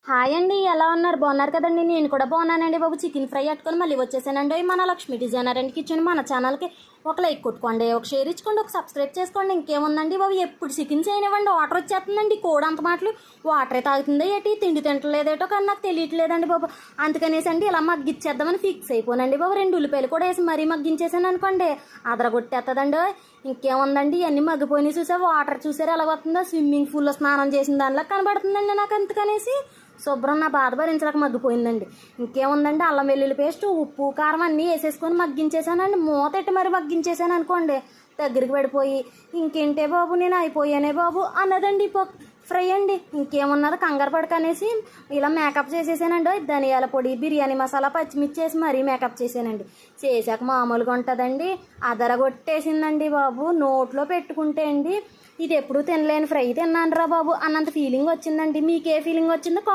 Hi అండి, ఎలా ఉన్నారు? బాగున్నారు కదండి. నేను కూడా బాగున్నానండి బాబు. చికెన్ ఫ్రై అట్టుకొని మళ్ళీ వచ్చేసానండి. మన లక్ష్మీ డిజైనర్ అండ్ కిచెన్ మన ఛానల్కి ఒక లైక్ కొట్టుకోండి, ఒక షేర్ ఇచ్చుకోండి, ఒక సబ్స్క్రైబ్ చేసుకోండి. ఇంకేముందండి బాబు, ఎప్పుడు చికెన్ చేయనివ్వండి వాటర్ వచ్చేస్తుందండి. కోడి అంత మాటలు వాటరే తాగుతుందో ఏటి, తిండి తింటలేదేటో కానీ నాకు తెలియట్లేదండి బాబు. అందుకనేసి అండి ఇలా మగ్గిచ్చేద్దామని ఫిక్స్ అయిపోనండి బాబు. 2 ఉల్లిపాయలు కూడా వేసి మరీ మగ్గించేసాను అనుకోండి, అదరగొట్టేస్తుందండి. ఇంకేముందండి, ఇవన్నీ మగ్గిపోయినాయి. చూసా వాటర్ చూసారు ఎలా వస్తుందో, స్విమ్మింగ్ పూల్లో స్నానం చేసిన దానిలా కనబడుతుందండి నాకు. అందుకనేసి శుభ్రం నా బాధ భరించడానికి మగ్గిపోయిందండి. ఇంకేముందండి, అల్లం వెల్లుల్లి పేస్ట్, ఉప్పు కారం అన్నీ వేసేసుకొని మగ్గించేసానండి. మూతెట్టి మరి మగ్గించేసాను అనుకోండి, దగ్గరికి పడిపోయి ఇంకేంటే బాబు నేను అయిపోయానే బాబు అన్నదండి ఫ్రై అండి. ఇంకేమున్నది, కంగారు పడకనేసి ఇలా మేకప్ చేసేసానండి. ధనియాల పొడి, బిర్యానీ మసాలా, పచ్చిమిర్చి వేసి మరీ మేకప్ చేసానండి. చేశాక మామూలుగా ఉంటుందండి, అదరగొట్టేసిందండి బాబు. నోట్లో పెట్టుకుంటే అండి ఇది ఎప్పుడు తినలేని ఫ్రై తిన్నాను రా బాబు అన్నంత ఫీలింగ్ వచ్చిందండి. మీకు ఏ ఫీలింగ్ వచ్చిందో కామెంట్